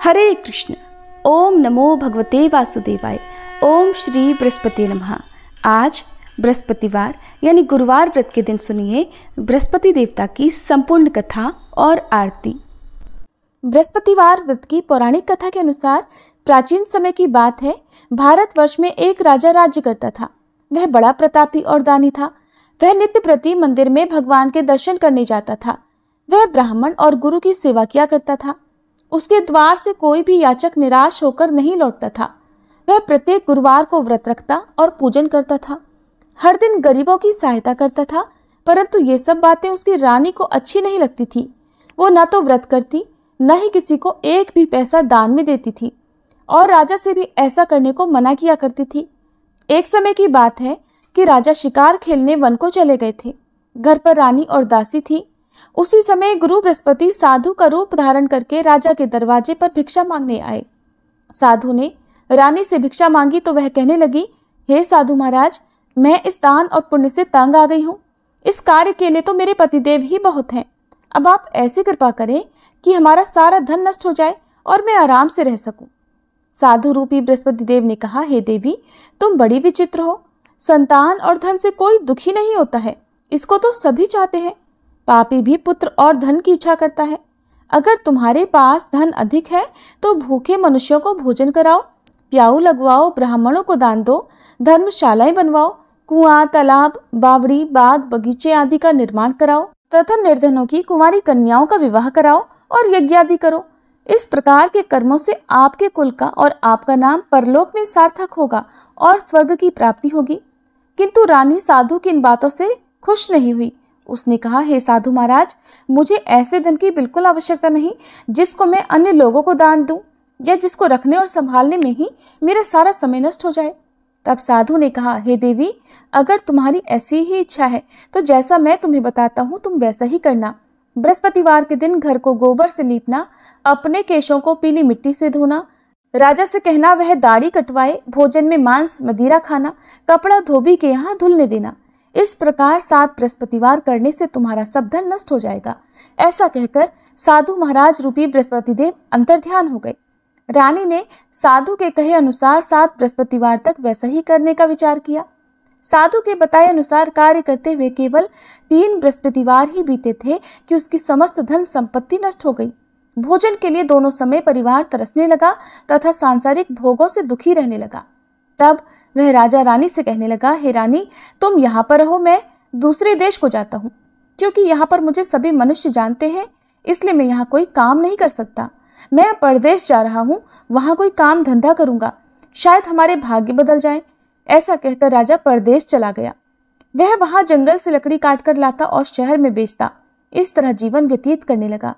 हरे कृष्ण। ओम नमो भगवते वासुदेवाय। ओम श्री बृहस्पति नमः। आज बृहस्पतिवार यानी गुरुवार व्रत के दिन सुनिए बृहस्पति देवता की संपूर्ण कथा और आरती। बृहस्पतिवार व्रत की पौराणिक कथा के अनुसार प्राचीन समय की बात है। भारतवर्ष में एक राजा राज्य करता था। वह बड़ा प्रतापी और दानी था। वह नित्य प्रति मंदिर में भगवान के दर्शन करने जाता था। वह ब्राह्मण और गुरु की सेवा किया करता था। उसके द्वार से कोई भी याचक निराश होकर नहीं लौटता था। वह प्रत्येक गुरुवार को व्रत रखता और पूजन करता था। हर दिन गरीबों की सहायता करता था, परंतु ये सब बातें उसकी रानी को अच्छी नहीं लगती थी। वो न तो व्रत करती, न ही किसी को एक भी पैसा दान में देती थी और राजा से भी ऐसा करने को मना किया करती थी। एक समय की बात है कि राजा शिकार खेलने वन को चले गए थे। घर पर रानी और दासी थी। उसी समय गुरु बृहस्पति साधु का रूप धारण करके राजा के दरवाजे पर भिक्षा मांगने आए। साधु ने रानी से भिक्षा मांगी तो वह कहने लगी, हे साधु महाराज, मैं इस दान और पुण्य से तंग आ गई हूँ। इस कार्य के लिए तो मेरे पतिदेव ही बहुत हैं। अब आप ऐसी कृपा करें कि हमारा सारा धन नष्ट हो जाए और मैं आराम से रह सकूं। साधु रूपी बृहस्पति देव ने कहा, हे देवी, तुम बड़ी विचित्र हो। संतान और धन से कोई दुखी नहीं होता है, इसको तो सभी चाहते हैं। पापी भी पुत्र और धन की इच्छा करता है। अगर तुम्हारे पास धन अधिक है तो भूखे मनुष्यों को भोजन कराओ, प्याऊ लगवाओ, ब्राह्मणों को दान दो, धर्मशालाएं बनवाओ, कुआं, तालाब, बावड़ी, बाग, बगीचे आदि का निर्माण कराओ तथा निर्धनों की कुंवारी कन्याओं का विवाह कराओ और यज्ञ आदि करो। इस प्रकार के कर्मों से आपके कुल का और आपका नाम परलोक में सार्थक होगा और स्वर्ग की प्राप्ति होगी। किंतु रानी साधु की इन बातों से खुश नहीं हुई। उसने कहा, हे साधु महाराज, मुझे ऐसे धन की बिल्कुल आवश्यकता नहीं जिसको मैं अन्य लोगों को दान दूं या जिसको रखने और संभालने में ही मेरा सारा समय नष्ट हो जाए। तब साधु ने कहा, हे देवी, अगर तुम्हारी ऐसी ही इच्छा है तो जैसा मैं तुम्हें बताता हूँ तुम वैसा ही करना। बृहस्पतिवार के दिन घर को गोबर से लीपना, अपने केशों को पीली मिट्टी से धोना, राजा से कहना वह दाढ़ी कटवाए, भोजन में मांस मदिरा खाना, कपड़ा धोबी के यहाँ धुलने देना। इस प्रकार 7 बृहस्पतिवार करने से तुम्हारा सब धन नष्ट हो जाएगा। ऐसा कहकर साधु महाराज रूपी बृहस्पति देव अंतर्ध्यान हो गए। रानी ने साधु के कहे अनुसार 7 बृहस्पतिवार तक वैसा ही करने का विचार किया। साधु के बताए अनुसार कार्य करते हुए केवल 3 बृहस्पतिवार ही बीते थे कि उसकी समस्त धन संपत्ति नष्ट हो गई। भोजन के लिए दोनों समय परिवार तरसने लगा तथा सांसारिक भोगों से दुखी रहने लगा। तब वह राजा रानी से कहने लगा, हे रानी, तुम यहाँ पर रहो, मैं दूसरे देश को जाता हूँ, क्योंकि यहाँ पर मुझे सभी मनुष्य जानते हैं, इसलिए मैं यहाँ कोई काम नहीं कर सकता। मैं परदेश जा रहा हूँ, वहाँ कोई काम धंधा करूँगा, शायद हमारे भाग्य बदल जाए। ऐसा कहकर राजा परदेश चला गया। वह वहाँ जंगल से लकड़ी काट कर लाता और शहर में बेचता। इस तरह जीवन व्यतीत करने लगा।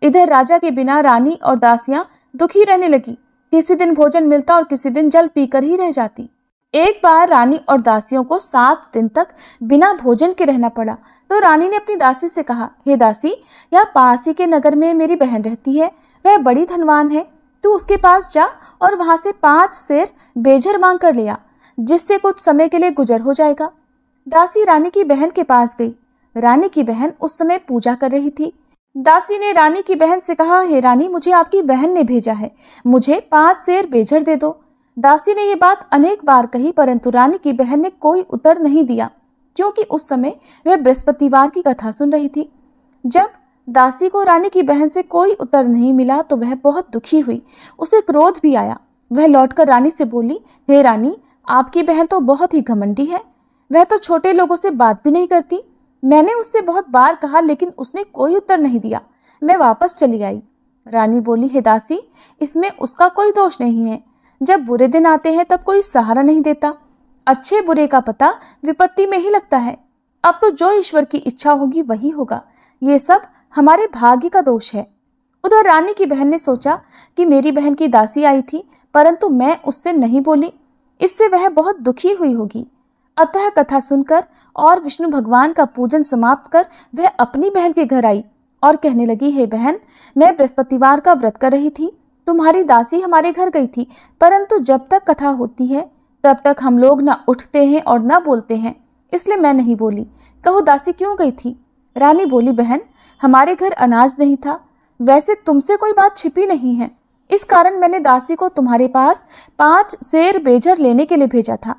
इधर राजा के बिना रानी और दासियां दुखी रहने लगी। किसी दिन भोजन मिलता और किसी दिन जल पीकर ही रह जाती। एक बार रानी और दासियों को 7 दिन तक बिना भोजन के रहना पड़ा तो रानी ने अपनी दासी से कहा, हे दासी, यहाँ पास ही के नगर में मेरी बहन रहती है, वह बड़ी धनवान है। तू उसके पास जा और वहां से 5 सेर बेझर मांग कर ले आ, जिससे कुछ समय के लिए गुजर हो जाएगा। दासी रानी की बहन के पास गई। रानी की बहन उस समय पूजा कर रही थी। दासी ने रानी की बहन से कहा, हे रानी, मुझे आपकी बहन ने भेजा है, मुझे 5 सेर बेझर दे दो। दासी ने ये बात अनेक बार कही, परंतु रानी की बहन ने कोई उत्तर नहीं दिया, क्योंकि उस समय वह बृहस्पतिवार की कथा सुन रही थी। जब दासी को रानी की बहन से कोई उत्तर नहीं मिला तो वह बहुत दुखी हुई। उसे क्रोध भी आया। वह लौटकर रानी से बोली, हे रानी, आपकी बहन तो बहुत ही घमंडी है। वह तो छोटे लोगों से बात भी नहीं करती। मैंने उससे बहुत बार कहा, लेकिन उसने कोई उत्तर नहीं दिया। मैं वापस चली आई। रानी बोली, हे दासी, इसमें उसका कोई दोष नहीं है। जब बुरे दिन आते हैं तब कोई सहारा नहीं देता। अच्छे बुरे का पता विपत्ति में ही लगता है। अब तो जो ईश्वर की इच्छा होगी वही होगा। ये सब हमारे भाग्य का दोष है। उधर रानी की बहन ने सोचा कि मेरी बहन की दासी आई थी, परंतु मैं उससे नहीं बोली, इससे वह बहुत दुखी हुई होगी। अतः कथा सुनकर और विष्णु भगवान का पूजन समाप्त कर वह अपनी बहन के घर आई और कहने लगी, हे बहन, मैं बृहस्पतिवार का व्रत कर रही थी। तुम्हारी दासी हमारे घर गई थी, परंतु जब तक कथा होती है तब तक हम लोग न उठते हैं और न बोलते हैं, इसलिए मैं नहीं बोली। कहो दासी क्यों गई थी? रानी बोली, बहन, हमारे घर अनाज नहीं था। वैसे तुमसे कोई बात छिपी नहीं है, इस कारण मैंने दासी को तुम्हारे पास 5 सेर बेजर लेने के लिए भेजा था।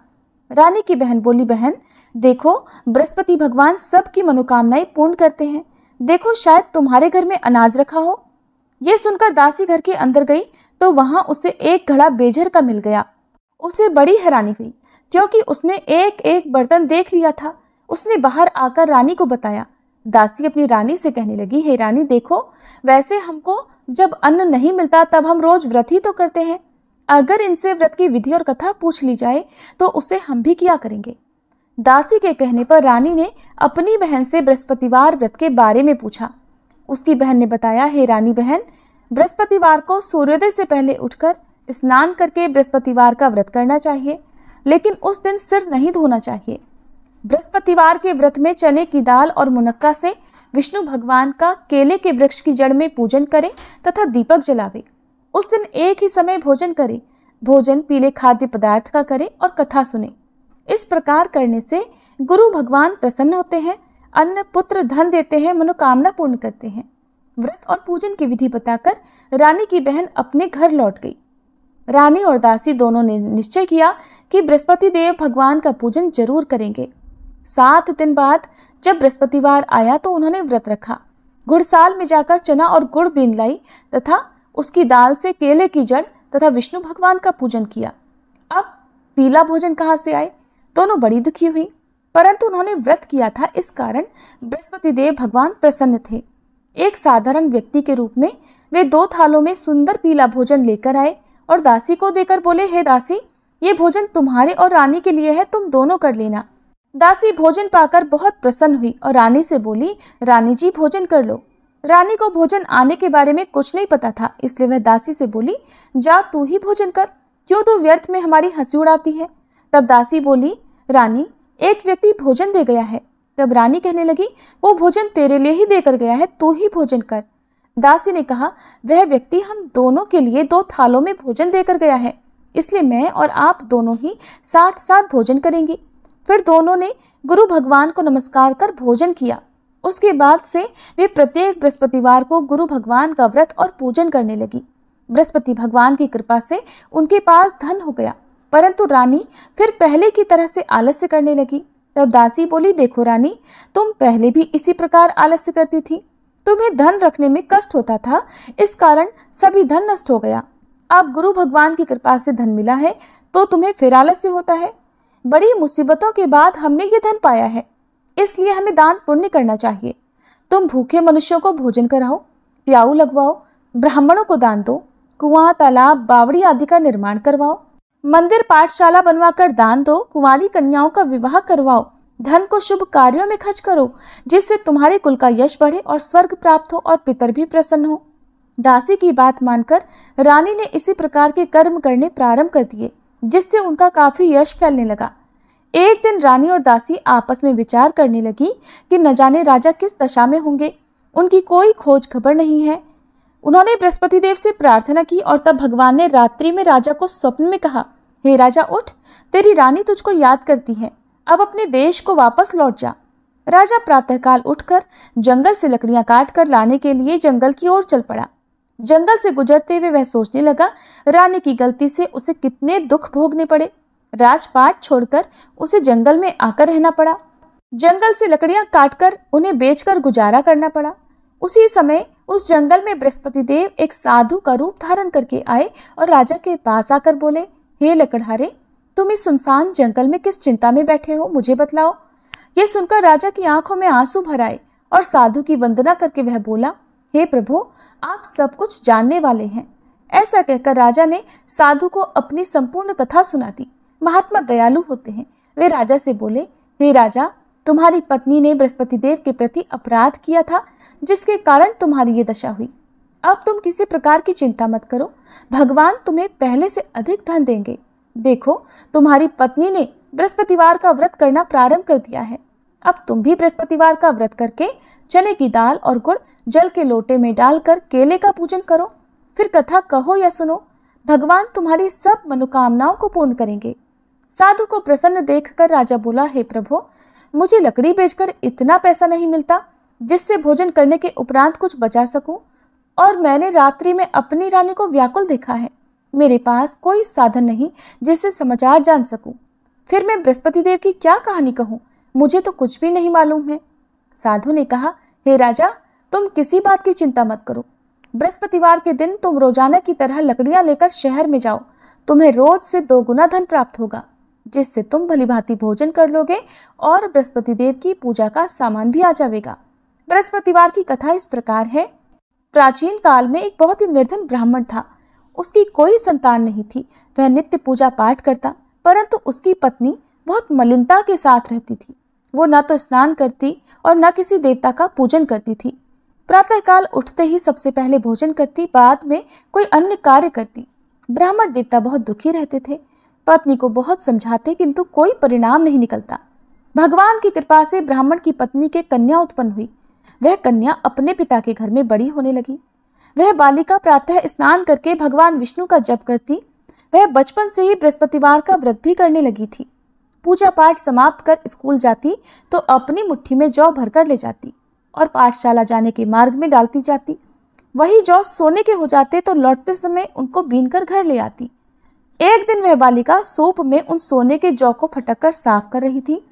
रानी की बहन बोली, बहन देखो, बृहस्पति भगवान सबकी मनोकामनाएं पूर्ण करते हैं। देखो, शायद तुम्हारे घर में अनाज रखा हो। यह सुनकर दासी घर के अंदर गई तो वहां उसे एक घड़ा बेजर का मिल गया। उसे बड़ी हैरानी हुई क्योंकि उसने एक एक बर्तन देख लिया था। उसने बाहर आकर रानी को बताया। दासी अपनी रानी से कहने लगी, हे रानी देखो, वैसे हमको जब अन्न नहीं मिलता तब हम रोज व्रत ही तो करते हैं। अगर इनसे व्रत की विधि और कथा पूछ ली जाए तो उसे हम भी किया करेंगे। दासी के कहने पर रानी ने अपनी बहन से बृहस्पतिवार व्रत के बारे में पूछा। उसकी बहन ने बताया, हे रानी बहन, बृहस्पतिवार को सूर्योदय से पहले उठकर स्नान करके बृहस्पतिवार का व्रत करना चाहिए, लेकिन उस दिन सिर नहीं धोना चाहिए। बृहस्पतिवार के व्रत में चने की दाल और मुनक्का से विष्णु भगवान का केले के वृक्ष की जड़ में पूजन करें तथा दीपक जलावे। उस दिन एक ही समय भोजन करें। भोजन पीले खाद्य पदार्थ का करें और कथा सुने। इस प्रकार करने से गुरु भगवान प्रसन्न होते हैं, अन्न पुत्र धन देते हैं, मनोकामना पूर्ण करते हैं। व्रत और पूजन की विधि बताकर रानी की बहन अपने घर लौट गई। रानी और दासी दोनों ने निश्चय किया कि बृहस्पति देव भगवान का पूजन जरूर करेंगे। 7 दिन बाद जब बृहस्पतिवार आया तो उन्होंने व्रत रखा। घुड़साल में जाकर चना और गुड़ बीन लाई तथा उसकी दाल से केले की जड़ तथा विष्णु भगवान का पूजन किया। अब पीला भोजन कहाँ से आए? दोनों बड़ी दुखी हुई, परंतु उन्होंने व्रत किया था, इस कारण बृहस्पति देव भगवान प्रसन्न थे। एक साधारण व्यक्ति के रूप में वे 2 थालों में सुंदर पीला भोजन लेकर आए और दासी को देकर बोले, हे दासी, ये भोजन तुम्हारे और रानी के लिए है, तुम दोनों कर लेना। दासी भोजन पाकर बहुत प्रसन्न हुई और रानी से बोली, रानी जी भोजन कर लो। रानी को भोजन आने के बारे में कुछ नहीं पता था, इसलिए वह दासी से बोली, जा तू ही भोजन कर, क्यों तू व्यर्थ में हमारी हंसी उड़ाती है। तब दासी बोली, रानी, एक व्यक्ति भोजन दे गया है। तब रानी कहने लगी, वो भोजन तेरे लिए ही देकर गया है, तू ही भोजन कर। दासी ने कहा, वह व्यक्ति हम दोनों के लिए 2 थालों में भोजन देकर गया है, इसलिए मैं और आप दोनों ही साथ साथ भोजन करेंगे। फिर दोनों ने गुरु भगवान को नमस्कार कर भोजन किया। उसके बाद से वे प्रत्येक बृहस्पतिवार को गुरु भगवान का व्रत और पूजन करने लगी। बृहस्पति भगवान की कृपा से उनके पास धन हो गया, परंतु रानी फिर पहले की तरह से आलस्य करने लगी। तब दासी बोली, देखो रानी, तुम पहले भी इसी प्रकार आलस्य करती थी। तुम्हें धन रखने में कष्ट होता था, इस कारण सभी धन नष्ट हो गया। अब गुरु भगवान की कृपा से धन मिला है तो तुम्हें फिर आलस्य होता है। बड़ी मुसीबतों के बाद हमने ये धन पाया है, इसलिए हमें दान पुण्य करना चाहिए। तुम भूखे मनुष्यों को भोजन कराओ, प्याऊ लगवाओ, ब्राह्मणों को दान दो, कुआं, तालाब, बावड़ी आदि का निर्माण करवाओ, मंदिर पाठशाला बनवाकर दान दो, कुंवारी कन्याओं का विवाह करवाओ, धन को शुभ कार्यों में खर्च करो, जिससे तुम्हारे कुल का यश बढ़े और स्वर्ग प्राप्त हो और पितर भी प्रसन्न हो। दासी की बात मानकर रानी ने इसी प्रकार के कर्म करने प्रारंभ कर दिए, जिससे उनका काफी यश फैलने लगा। एक दिन रानी और दासी आपस में विचार करने लगी कि न जाने राजा किस दशा में होंगे, उनकी कोई खोज खबर नहीं है। उन्होंने बृहस्पति देव से प्रार्थना की और तब भगवान ने रात्रि में राजा को स्वप्न में कहा, हे राजा उठ, तेरी रानी तुझको याद करती है, अब अपने देश को वापस लौट जा। राजा प्रातःकाल उठकर जंगल से लकड़ियां काट कर लाने के लिए जंगल की ओर चल पड़ा। जंगल से गुजरते हुए वह सोचने लगा, रानी की गलती से उसे कितने दुख भोगने पड़े। राजपाट छोड़कर उसे जंगल में आकर रहना पड़ा। जंगल से लकड़ियां काटकर उन्हें बेचकर गुजारा करना पड़ा। उसी समय उस जंगल में बृहस्पति देव एक साधु का रूप धारण करके आए और राजा के पास आकर बोले, हे लकड़हारे, तुम इस सुनसान जंगल में किस चिंता में बैठे हो, मुझे बतलाओ। यह सुनकर राजा की आंखों में आंसू भर आए और साधु की वंदना करके वह बोला, हे प्रभु, आप सब कुछ जानने वाले हैं। ऐसा कहकर राजा ने साधु को अपनी संपूर्ण कथा सुना दी। महात्मा दयालु होते हैं। वे राजा से बोले, हे राजा, तुम्हारी पत्नी ने बृहस्पति देव के प्रति अपराध किया था, जिसके कारण तुम्हारी ये दशा हुई। अब तुम किसी प्रकार की चिंता मत करो, भगवान तुम्हें पहले से अधिक धन देंगे। देखो, तुम्हारी पत्नी ने बृहस्पतिवार का व्रत करना प्रारंभ कर दिया है। अब तुम भी बृहस्पतिवार का व्रत करके चने की दाल और गुड़ जल के लोटे में डालकर केले का पूजन करो। फिर कथा कहो या सुनो, भगवान तुम्हारी सब मनोकामनाओं को पूर्ण करेंगे। साधु को प्रसन्न देखकर राजा बोला, हे प्रभु, मुझे लकड़ी बेचकर इतना पैसा नहीं मिलता जिससे भोजन करने के उपरांत कुछ बचा सकूं, और मैंने रात्रि में अपनी रानी को व्याकुल देखा है। मेरे पास कोई साधन नहीं जिससे समाचार जान सकूं। फिर मैं बृहस्पति देव की क्या कहानी कहूँ, मुझे तो कुछ भी नहीं मालूम है। साधु ने कहा, हे राजा, तुम किसी बात की चिंता मत करो। बृहस्पतिवार के दिन तुम रोजाना की तरह लकड़ियां लेकर शहर में जाओ। तुम्हें रोज से 2 गुना धन प्राप्त होगा, जिससे तुम भलीभांति भोजन कर लोगे और बृहस्पति देव की पूजा का सामान भी आ जाएगा। बृहस्पतिवार की कथा इस प्रकार है। प्राचीन काल में एक बहुत ही निर्धन ब्राह्मण था। उसकी कोई संतान नहीं थी। वह नित्य पूजा पाठ करता, परंतु उसकी पत्नी बहुत मलिनता के साथ रहती थी। वो न तो स्नान करती और न किसी देवता का पूजन करती थी। प्रातःकाल उठते ही सबसे पहले भोजन करती, बाद में कोई अन्य कार्य करती। ब्राह्मण देवता बहुत दुखी रहते थे। पत्नी को बहुत समझाते, किंतु कोई परिणाम नहीं निकलता। भगवान की कृपा से ब्राह्मण की पत्नी के कन्या उत्पन्न हुई। वह कन्या अपने पिता के घर में बड़ी होने लगी। वह बालिका प्रातः स्नान करके भगवान विष्णु का जप करती। वह बचपन से ही बृहस्पतिवार का व्रत भी करने लगी थी। पूजा पाठ समाप्त कर स्कूल जाती तो अपनी मुट्ठी में जौ भरकर ले जाती और पाठशाला जाने के मार्ग में डालती जाती। वही जौ सोने के हो जाते तो लौटते समय उनको बीनकर घर ले आती। एक दिन वह बालिका सूप में उन सोने के जौ को फटक साफ कर रही थी।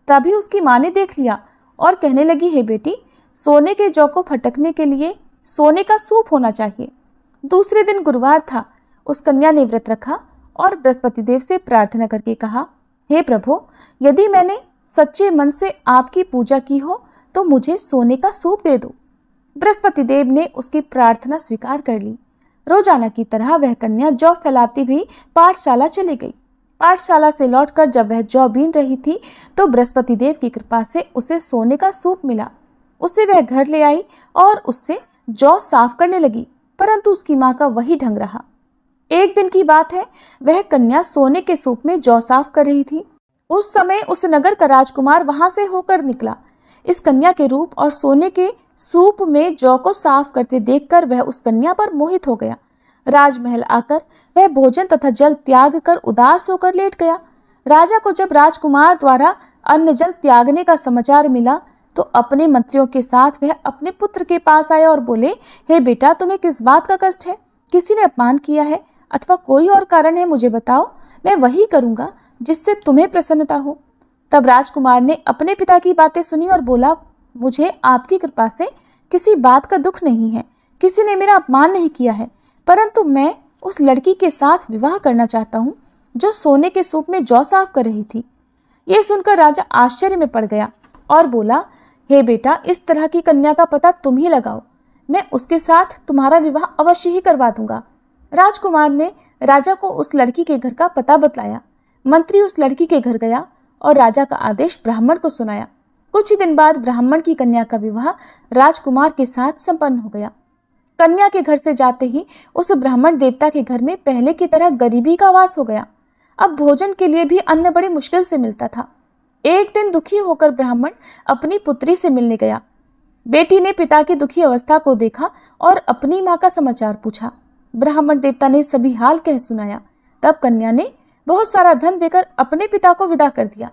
तभी उसकी माँ ने देख लिया और कहने लगी, हे बेटी, सोने के जौ को फटकने के लिए सोने का सूप होना चाहिए। दूसरे दिन गुरुवार था। उस कन्या ने व्रत रखा और बृहस्पति देव से प्रार्थना करके कहा, हे प्रभु, यदि मैंने सच्चे मन से आपकी पूजा की हो तो मुझे सोने का सूप दे दो। बृहस्पति देव ने उसकी प्रार्थना स्वीकार कर ली। रोजाना की तरह वह कन्या जौ फैलाती हुई पाठशाला चली गई। पाठशाला से लौटकर जब वह जौ बीन रही थी तो बृहस्पति देव की कृपा से उसे सोने का सूप मिला। उसे वह घर ले आई और उससे जौ साफ करने लगी, परंतु उसकी माँ का वही ढंग रहा। एक दिन की बात है, वह कन्या सोने के सूप में जौ साफ कर रही थी। उस समय उस नगर का राजकुमार वहां से होकर निकला। इस कन्या के रूप और सोने के सूप में जौ को साफ करते देखकर वह उस कन्या पर मोहित हो गया। राजमहल आकर वह भोजन तथा जल त्याग कर उदास होकर लेट गया। राजा को जब राजकुमार द्वारा अन्न जल त्यागने का समाचार मिला तो अपने मंत्रियों के साथ वह अपने पुत्र के पास आया और बोले, हे बेटा, तुम्हें किस बात का कष्ट है? किसी ने अपमान किया है अथवा कोई और कारण है? मुझे बताओ, मैं वही करूंगा जिससे तुम्हें प्रसन्नता हो। तब राजकुमार ने अपने पिता की बातें सुनी और बोला, मुझे आपकी कृपा से किसी बात का दुख नहीं है। किसी ने मेरा अपमान नहीं किया है, परंतु मैं उस लड़की के साथ विवाह करना चाहता हूँ जो सोने के सूप में जौ साफ कर रही थी। ये सुनकर राजा आश्चर्य में पड़ गया और बोला, हे बेटा, इस तरह की कन्या का पता तुम ही लगाओ। मैं उसके साथ तुम्हारा विवाह अवश्य ही करवा दूंगा। राजकुमार ने राजा को उस लड़की के घर का पता बतलाया। मंत्री उस लड़की के घर गया और राजा का आदेश ब्राह्मण को सुनाया। कुछ ही दिन बाद ब्राह्मण की कन्या का विवाह राजकुमार के साथ संपन्न हो गया। कन्या के घर से जाते ही उस ब्राह्मण देवता के घर में पहले की तरह गरीबी का वास हो गया। अब भोजन के लिए भी अन्न बड़ी मुश्किल से मिलता था। एक दिन दुखी होकर ब्राह्मण अपनी पुत्री से मिलने गया। बेटी ने पिता की दुखी अवस्था को देखा और अपनी माँ का समाचार पूछा। ब्राह्मण देवता ने सभी हाल कह सुनाया। तब कन्या ने बहुत सारा धन देकर अपने पिता को विदा कर दिया।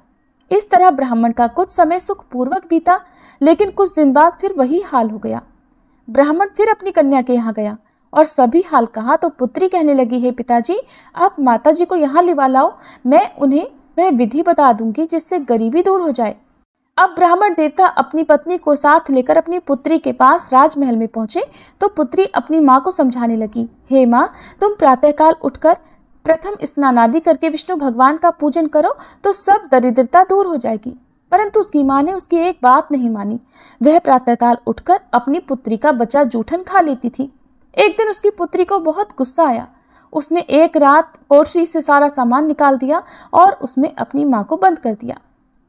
इस तरह ब्राह्मण का कुछ समय सुखपूर्वक बीता, लेकिन कुछ दिन बाद फिर वही हाल हो गया। ब्राह्मण फिर अपनी कन्या के यहाँ गया और सभी हाल कहा तो पुत्री कहने लगी, हे पिताजी, आप माताजी को यहाँ लिवा लाओ, मैं उन्हें वह विधि बता दूंगी जिससे गरीबी दूर हो जाए। अब ब्राह्मण देवता अपनी पत्नी को साथ लेकर अपनी पुत्री के पास राजमहल में पहुंचे तो पुत्री अपनी माँ को समझाने लगी, हे माँ, तुम प्रातःकाल उठकर प्रथम स्नानादि करके विष्णु भगवान का पूजन करो तो सब दरिद्रता दूर हो जाएगी। परंतु उसकी माँ ने उसकी एक बात नहीं मानी। वह प्रातःकाल उठकर अपनी पुत्री का बचा जूठन खा लेती थी। एक दिन उसकी पुत्री को बहुत गुस्सा आया। उसने एक रात कोठरी से सारा सामान निकाल दिया और उसमें अपनी माँ को बंद कर दिया।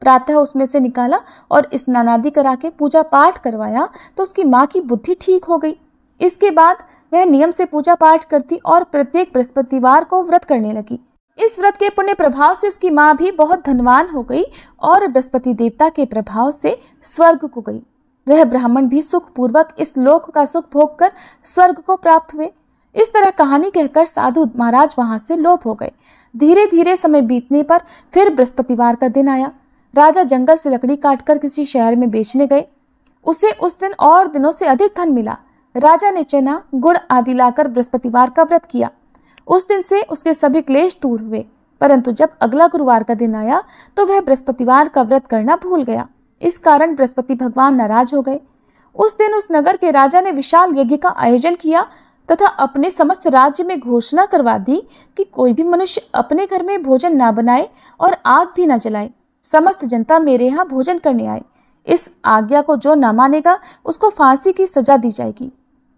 प्रातः उसमें से निकाला और स्नानादि करा के पूजा पाठ करवाया तो उसकी माँ की बुद्धि ठीक हो गई। इसके बाद वह नियम से पूजा पाठ करती और प्रत्येक बृहस्पतिवार को व्रत करने लगी। इस व्रत के पुण्य प्रभाव से उसकी माँ भी बहुत धनवान हो गई और बृहस्पति देवता के प्रभाव से स्वर्ग को गई। वह ब्राह्मण भी सुखपूर्वक इस लोक का सुख भोग कर स्वर्ग को प्राप्त हुए। इस तरह कहानी कहकर साधु महाराज वहां से लोप हो गए। धीरे धीरे समय बीतने पर फिर बृहस्पतिवार का दिन आया। राजा जंगल से लकड़ी काटकर किसी शहर में बेचने गए। उसे उस दिन और दिनों से अधिक धन मिला। राजा ने चना, गुड़ आदि लाकर बृहस्पतिवार का व्रत किया। उस दिन से उसके सभी क्लेश दूर हुए। परंतु जब अगला गुरुवार का दिन आया तो वह बृहस्पतिवार का व्रत करना भूल गया। इस कारण बृहस्पति भगवान नाराज हो गए। उस दिन उस नगर के राजा ने विशाल यज्ञ का आयोजन किया तथा अपने समस्त राज्य में घोषणा करवा दी कि कोई भी मनुष्य अपने घर में भोजन ना बनाए और आग भी ना जलाए। समस्त जनता मेरे यहाँ भोजन करने आए। इस आज्ञा को जो न मानेगा उसको फांसी की सजा दी जाएगी।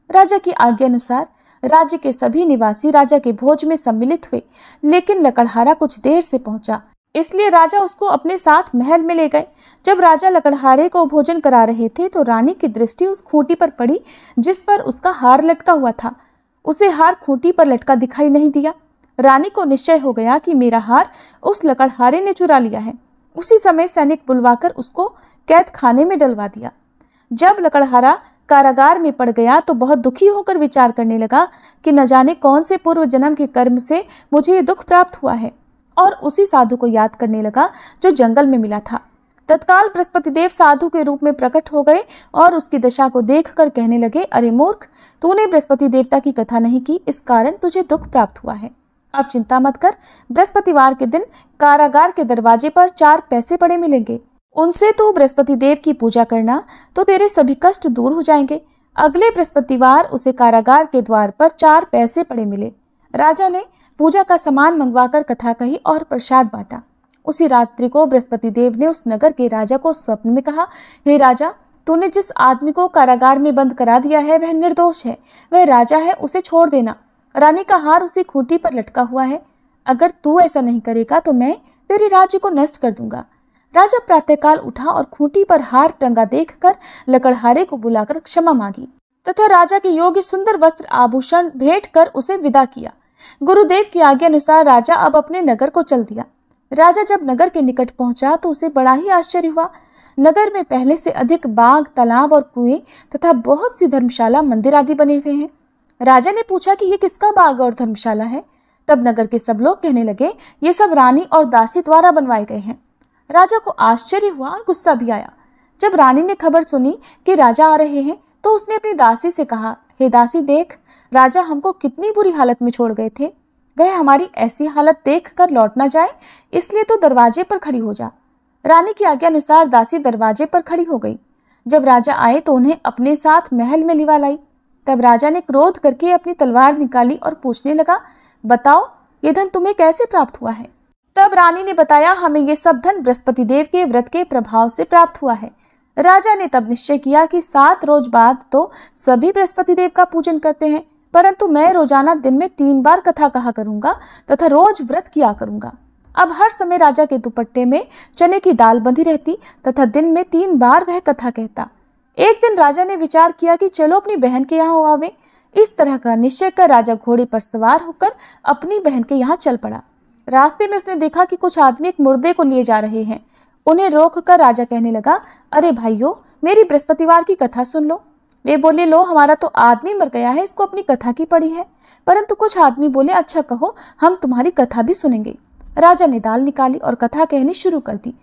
राजा की आज्ञा अनुसार राज्य के सभी निवासी राजा के भोज में सम्मिलित हुए, लेकिन लकड़हारा कुछ देर से पहुंचा, इसलिए राजा उसको अपने साथ महल में ले गए। जब राजा लकड़हारे को भोजन करा रहे थे तो रानी की दृष्टि उस खूंटी पर पड़ी जिस पर उसका हार लटका हुआ था। उसे हार खूंटी पर लटका दिखाई नहीं दिया। रानी को निश्चय हो गया कि मेरा हार उस लकड़हारे ने चुरा लिया है। उसी समय सैनिक बुलवाकर उसको कैद खाने में डलवा दिया। जब लकड़हारा कारागार में पड़ गया तो बहुत दुखी होकर विचार करने लगा कि न जाने कौन से पूर्व जन्म के कर्म से मुझे ये दुख प्राप्त हुआ है, और उसी साधु को याद करने लगा जो जंगल में मिला था। तत्काल बृहस्पति देव साधु के रूप में प्रकट हो गए और उसकी दशा को देखकर कहने लगे, अरे मूर्ख, तूने बृहस्पति देवता की कथा नहीं की, इस कारण तुझे दुख प्राप्त हुआ है। अब चिंता मत कर, बृहस्पतिवार के दिन कारागार के दरवाजे पर 4 पैसे पड़े मिलेंगे। उनसे तू बृहस्पति देव की पूजा करना तो तेरे सभी कष्ट दूर हो जाएंगे। अगले बृहस्पतिवार उसे कारागार के द्वार पर 4 पैसे पड़े मिले। राजा ने पूजा का सामान मंगवाकर कथा कही और प्रसाद बांटा। उसी रात्रि को बृहस्पति देव ने उस नगर के राजा को स्वप्न में कहा, हे राजा, तूने जिस आदमी को कारागार में बंद करा दिया है वह निर्दोष है, वह राजा है, उसे छोड़ देना। रानी का हार उसी खूंटी पर लटका हुआ है। अगर तू ऐसा नहीं करेगा तो मैं तेरे राज्य को नष्ट कर दूंगा। राजा प्रातःकाल उठा और खूंटी पर हार टंगा देखकर लकड़हारे को बुलाकर क्षमा मांगी तथा राजा के योग्य सुंदर वस्त्र आभूषण भेंट कर उसे विदा किया। गुरुदेव की आज्ञा अनुसार राजा अब अपने नगर को चल दिया। राजा जब नगर के निकट पहुंचा तो उसे बड़ा ही आश्चर्य हुआ। नगर में पहले से अधिक बाग, तालाब और कुएं तथा बहुत सी धर्मशाला, मंदिर आदि बने हुए हैं। राजा ने पूछा कि ये किसका बाग और धर्मशाला है? तब नगर के सब लोग कहने लगे, ये सब रानी और दासी द्वारा बनवाए गए हैं। राजा को आश्चर्य हुआ और गुस्सा भी आया। जब रानी ने खबर सुनी कि राजा आ रहे हैं तो उसने अपनी दासी से कहा, हे दासी, देख, राजा हमको कितनी बुरी हालत में छोड़ गए थे। वह हमारी ऐसी हालत देख कर लौट ना जाए, इसलिए तो दरवाजे पर खड़ी हो जा। रानी की आज्ञा अनुसार दासी दरवाजे पर खड़ी हो गई। जब राजा आए तो उन्हें अपने साथ महल में लिवा लाई। तब राजा ने क्रोध करके अपनी तलवार निकाली और पूछने लगा, बताओ, ये धन तुम्हें कैसे प्राप्त हुआ है? तब रानी ने बताया, हमें ये सब धन बृहस्पति देव के व्रत के प्रभाव से प्राप्त हुआ है। राजा ने तब निश्चय किया कि 7 रोज बाद तो सभी बृहस्पति देव का पूजन करते हैं, परंतु मैं रोजाना दिन में 3 बार कथा कहा करूंगा तथा रोज व्रत किया करूंगा। अब हर समय राजा के दुपट्टे में चने की दाल बंधी रहती तथा दिन में 3 बार वह कथा कहता। एक दिन राजा ने विचार किया कि चलो अपनी बहन के यहाँ हो आवे। इस तरह का निश्चय कर राजा घोड़े पर सवार होकर अपनी बहन के यहाँ चल पड़ा। रास्ते में उसने देखा कि कुछ आदमी एक मुर्दे को लिए जा रहे हैं। उन्हें रोककर राजा कहने लगा, अरे भाइयों, मेरी बृहस्पतिवार की कथा सुन लो। वे बोले, लो, हमारा तो आदमी मर गया है, इसको अपनी कथा की पड़ी है। परंतु कुछ आदमी बोले, अच्छा कहो, हम तुम्हारी कथा भी सुनेंगे। राजा ने दाल निकाली और कथा कहनी शुरू कर दी।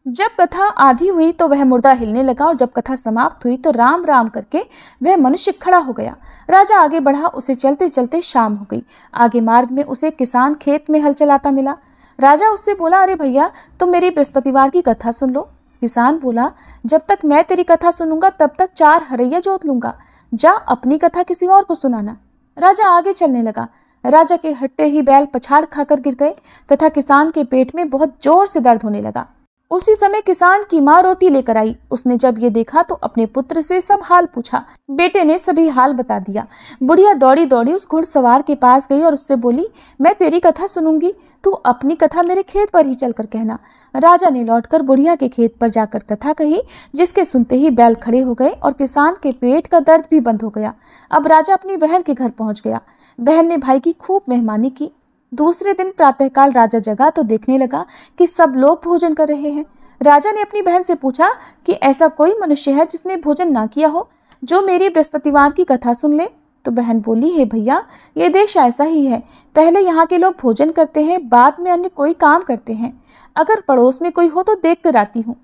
जब कथा आधी हुई तो वह मुर्दा हिलने लगा और जब कथा समाप्त हुई तो राम राम करके वह मनुष्य खड़ा हो गया। राजा आगे बढ़ा, उसे चलते चलते शाम हो गई। आगे मार्ग में उसे किसान खेत में हल चलाता मिला। राजा उससे बोला, अरे भैया, तुम मेरी बृहस्पतिवार की कथा सुन लो। किसान बोला, जब तक मैं तेरी कथा सुनूंगा तब तक 4 हरैया जोत लूंगा। जा, अपनी कथा किसी और को सुनाना। राजा आगे चलने लगा। राजा के हटते ही बैल पछाड़ खाकर गिर गए तथा किसान के पेट में बहुत जोर से दर्द होने लगा। उसी समय किसान की माँ रोटी लेकर आई। उसने जब ये देखा तो अपने पुत्र से सब हाल पूछा। बेटे ने सभी हाल बता दिया। बुढ़िया दौड़ी दौड़ी उस घुड़सवार के पास गई और उससे बोली, मैं तेरी कथा सुनूंगी, तू अपनी कथा मेरे खेत पर ही चलकर कहना। राजा ने लौटकर बुढ़िया के खेत पर जाकर कथा कही, जिसके सुनते ही बैल खड़े हो गए और किसान के पेट का दर्द भी बंद हो गया। अब राजा अपनी बहन के घर पहुंच गया। बहन ने भाई की खूब मेहमानी की। दूसरे दिन प्रातःकाल राजा जगा तो देखने लगा कि सब लोग भोजन कर रहे हैं। राजा ने अपनी बहन से पूछा कि ऐसा कोई मनुष्य है जिसने भोजन ना किया हो, जो मेरी बृहस्पतिवार की कथा सुन ले। तो बहन बोली, हे भैया, ये देश ऐसा ही है। पहले यहाँ के लोग भोजन करते हैं, बाद में अन्य कोई काम करते हैं। अगर पड़ोस में कोई हो तो देख कर आती हूँ।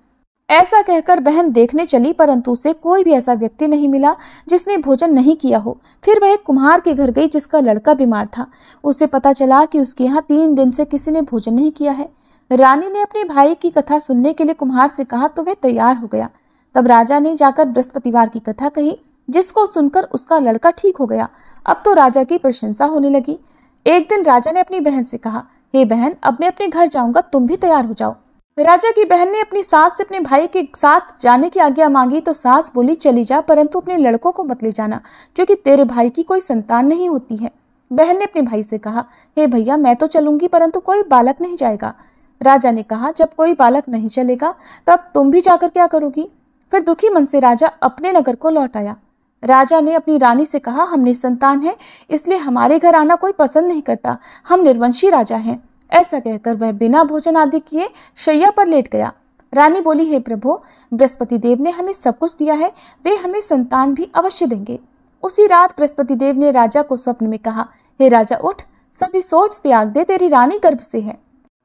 ऐसा कहकर बहन देखने चली, परंतु उसे कोई भी ऐसा व्यक्ति नहीं मिला जिसने भोजन नहीं किया हो। फिर वह एक कुम्हार के घर गई जिसका लड़का बीमार था। उसे पता चला कि उसके यहाँ 3 दिन से किसी ने भोजन नहीं किया है। रानी ने अपने भाई की कथा सुनने के लिए कुम्हार से कहा तो वह तैयार हो गया। तब राजा ने जाकर बृहस्पतिवार की कथा कही, जिसको सुनकर उसका लड़का ठीक हो गया। अब तो राजा की प्रशंसा होने लगी। एक दिन राजा ने अपनी बहन से कहा, हे बहन, अब मैं अपने घर जाऊंगा, तुम भी तैयार हो जाओ। राजा की बहन ने अपनी सास से अपने भाई के साथ जाने की आज्ञा मांगी तो सास बोली, चली जा, परंतु अपने लड़कों को मत ले जाना, क्योंकि तेरे भाई की कोई संतान नहीं होती है। बहन ने अपने भाई से कहा, हे भैया, मैं तो चलूंगी, परंतु कोई बालक नहीं जाएगा। राजा ने कहा, जब कोई बालक नहीं चलेगा तब तुम भी जाकर क्या करोगी? फिर दुखी मन से राजा अपने नगर को लौट आया। राजा ने अपनी रानी से कहा, हम निसंतान हैं, इसलिए हमारे घर आना कोई पसंद नहीं करता, हम निर्वंशी राजा हैं। ऐसा कहकर वह बिना भोजन आदि किए शैया पर लेट गया। रानी बोली, हे प्रभु, बृहस्पति देव ने हमें सब कुछ दिया है, वे हमें संतान भी अवश्य देंगे। उसी रात बृहस्पति देव ने राजा को स्वप्न में कहा, हे राजा, उठ, सभी सोच त्याग दे, तेरी रानी गर्भ से है।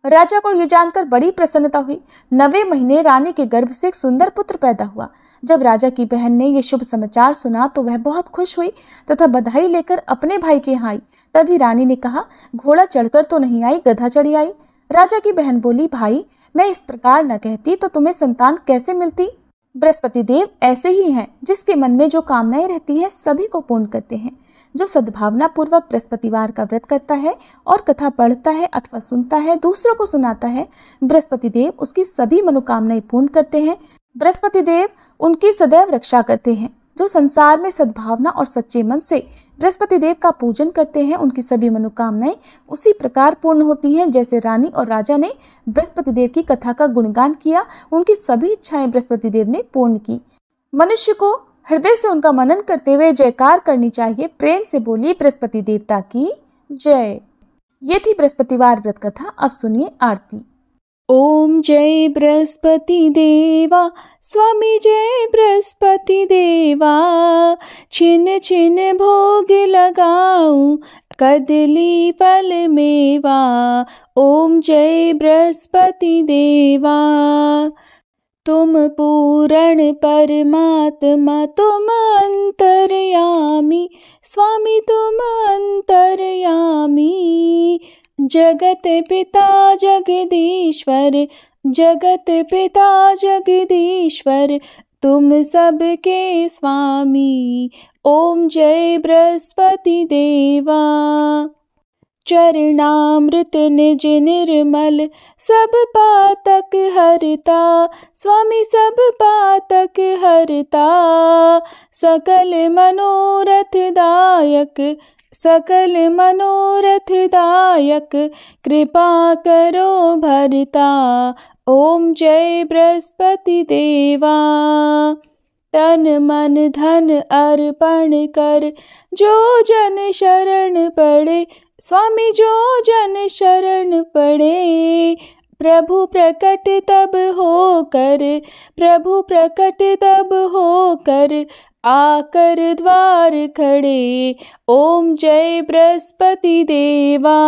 राजा को यह जानकर बड़ी प्रसन्नता हुई। 9वें महीने रानी के गर्भ से एक सुंदर पुत्र पैदा हुआ। जब राजा की बहन ने यह शुभ समाचार सुना तो वह बहुत खुश हुई तथा बधाई लेकर अपने भाई के यहाँ आई। तभी रानी ने कहा, घोड़ा चढ़कर तो नहीं आई, गधा चढ़ी आई। राजा की बहन बोली, भाई, मैं इस प्रकार न कहती तो तुम्हें संतान कैसे मिलती? बृहस्पति देव ऐसे ही हैं, जिसके मन में जो कामनाएं रहती है सभी को पूर्ण करते हैं। जो सद्भावना पूर्वक बृहस्पतिवार का व्रत करता है और कथा पढ़ता है अथवा सुनता है, दूसरों को सुनाता है, बृहस्पति देव उसकी सभी मनोकामनाएं पूर्ण करते हैं। बृहस्पति देव उनकी सदैव रक्षा करते हैं। जो संसार में सद्भावना और सच्चे मन से बृहस्पति देव का पूजन करते हैं, उनकी सभी मनोकामनाएं उसी प्रकार पूर्ण होती हैं जैसे रानी और राजा ने बृहस्पति देव की कथा का गुणगान किया, उनकी सभी इच्छाएं बृहस्पति देव ने पूर्ण की। मनुष्य को हृदय से उनका मनन करते हुए जयकार करनी चाहिए। प्रेम से बोलिए, बृहस्पति देवता की जय। ये थी बृहस्पतिवार व्रत कथा। अब सुनिए आरती। ओम जय बृहस्पति देवा, स्वामी जय बृहस्पति देवा, छिन छिन भोग लगाऊं, कदली फल मेवा। ओम जय बृहस्पति देवा। तुम पूर्ण परमात्मा, तुम अंतर्यामी, स्वामी तुम अंतर्यामी। जगत पिता जगदीश्वर, जगत पिता जगदीश्वर, तुम सबके स्वामी। ओम जय बृहस्पति देवा। चरणामृत निज निर्मल, सब पातक हरता, स्वामी सब पातक हरता। सकल मनोरथ दायक, सकल मनोरथ दायक, कृपा करो भरता। ओम जय बृहस्पति देवा। तन मन धन अर्पण कर, जो जन शरण पड़े, स्वामी जो जन शरण पड़े। प्रभु प्रकट तब होकर, प्रभु प्रकट तब होकर, आकर द्वार खड़े। ओम जय बृहस्पति देवा।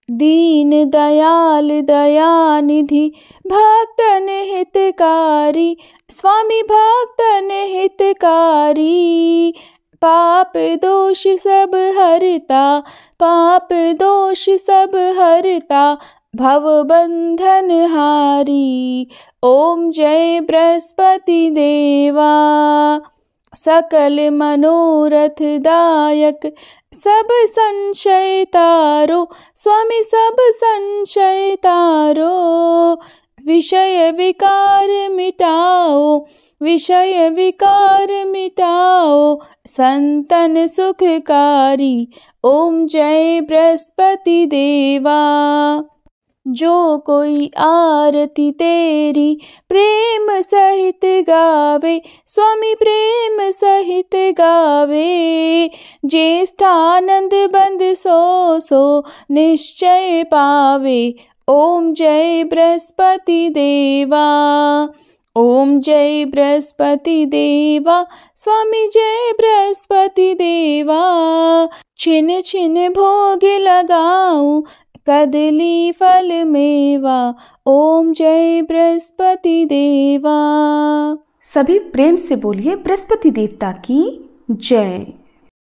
दीन दयाल दयानिधि, भक्तन हितकारी, स्वामी भक्तन हितकारी। पाप दोष सब हरता, पाप दोष सब हरता, भव बंधन हारी। ओम जय बृहस्पति देवा। सकल मनोरथ दायक, सब संशय तारो, स्वामी सब संशय तारो। विषय विकार मिटाओ, विषय विकार मिटाओ, संतन सुखकारी। ओम जय बृहस्पति देवा। जो कोई आरती तेरी प्रेम सहित गावे, स्वामी प्रेम सहित गावे। ज्येष्ठानंद बंद सो सो निश्चय पावे। ओम जय बृहस्पति देवा। ओम जय बृहस्पति देवा, स्वामी जय बृहस्पति देवा। छिन छिन भोग लगाऊं, कदली फल मेवा, ओम जय बृहस्पति देवा। सभी प्रेम से बोलिए बृहस्पति देवता की जय।